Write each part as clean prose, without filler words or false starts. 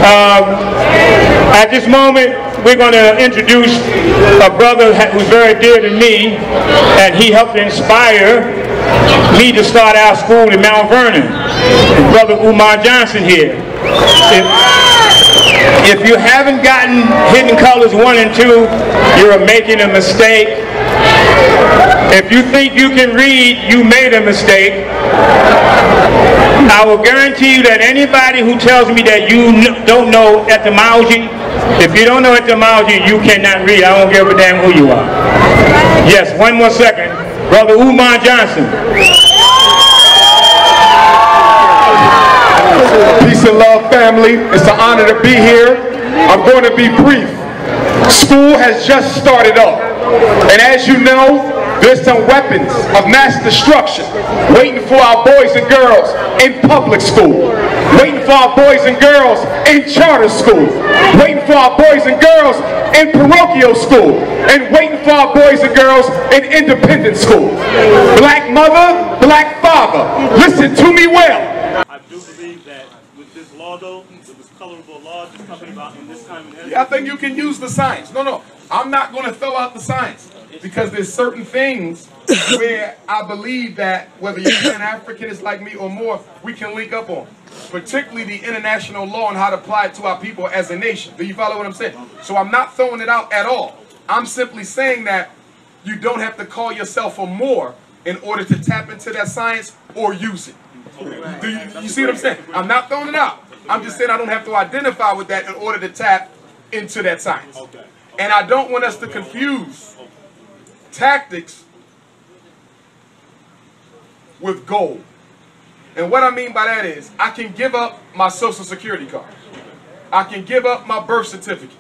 At this moment, we're going to introduce a brother who's very dear to me, and he helped inspire me to start our school in Mount Vernon. Brother Umar Johnson here. If you haven't gotten Hidden Colors 1 and 2, you're making a mistake. If you think you can read, you made a mistake. I will guarantee you that anybody who tells me that you don't know etymology, if you don't know etymology, you cannot read. I don't give a damn who you are. Yes, one more second. Brother Umar Johnson. Peace and love, family. It's an honor to be here. I'm going to be brief. School has just started up. And as you know, there's some weapons of mass destruction waiting for our boys and girls in public school, waiting for our boys and girls in charter school, waiting for our boys and girls in parochial school, and waiting for our boys and girls in independent school. Black mother, black father, listen to me well. I do believe that with this law, though, with this colorable law just talking about in this time and history, I think you can use the science. No, I'm not going to throw out the science. Because there's certain things where I believe that whether you're Pan-Africanist like me or more, we can link up on. Particularly the international law and how to apply it to our people as a nation. Do you follow what I'm saying? So I'm not throwing it out at all. I'm simply saying that you don't have to call yourself a Moor in order to tap into that science or use it. Do you see what I'm saying? I'm not throwing it out. I'm just saying I don't have to identify with that in order to tap into that science. And I don't want us to confuse tactics with gold. And what I mean by that is I can give up my social security card. I can give up my birth certificate.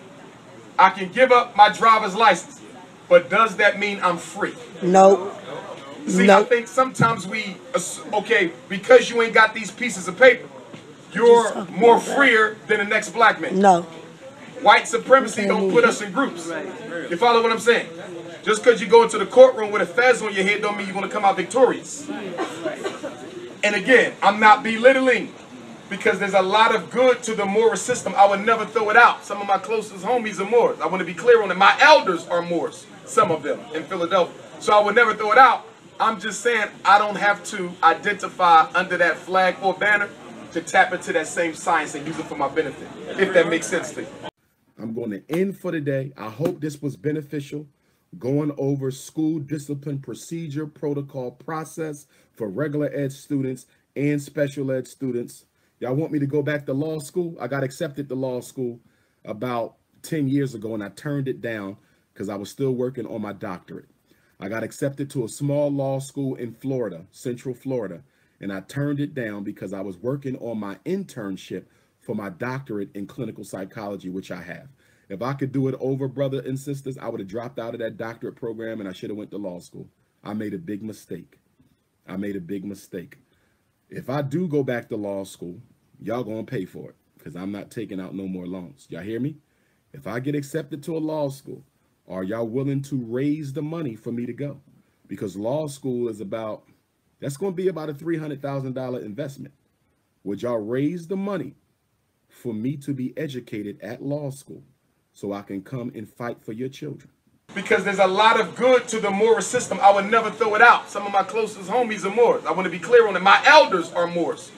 I can give up my driver's license. But does that mean I'm free? No. See, no. I think sometimes we, okay, because you ain't got these pieces of paper, you're more freer than the next black man. No. White supremacy don't put us in groups. You follow what I'm saying? Just because you go into the courtroom with a fez on your head don't mean you're going to come out victorious. And again, I'm not belittling because there's a lot of good to the Moorish system. I would never throw it out. Some of my closest homies are Moors. I want to be clear on it. My elders are Moors, some of them in Philadelphia. So I would never throw it out. I'm just saying I don't have to identify under that flag or banner to tap into that same science and use it for my benefit, if that makes sense to you. I'm going to end for today. I hope this was beneficial. Going over school discipline procedure, protocol process for regular ed students and special ed students. Y'all want me to go back to law school? I got accepted to law school about 10 years ago and I turned it down because I was still working on my doctorate. I got accepted to a small law school in Florida, Central Florida, and I turned it down because I was working on my internship for my doctorate in clinical psychology, which I have. If I could do it over, brother and sisters, I would have dropped out of that doctorate program and I should have went to law school. I made a big mistake. I made a big mistake. If I do go back to law school, y'all gonna pay for it because I'm not taking out no more loans. Y'all hear me? If I get accepted to a law school, are y'all willing to raise the money for me to go? Because law school is about, that's gonna be about a $300,000 investment. Would y'all raise the money for me to be educated at law school so I can come and fight for your children? Because there's a lot of good to the Moorish system. I would never throw it out. Some of my closest homies are Moors. I want to be clear on it. My elders are Moors.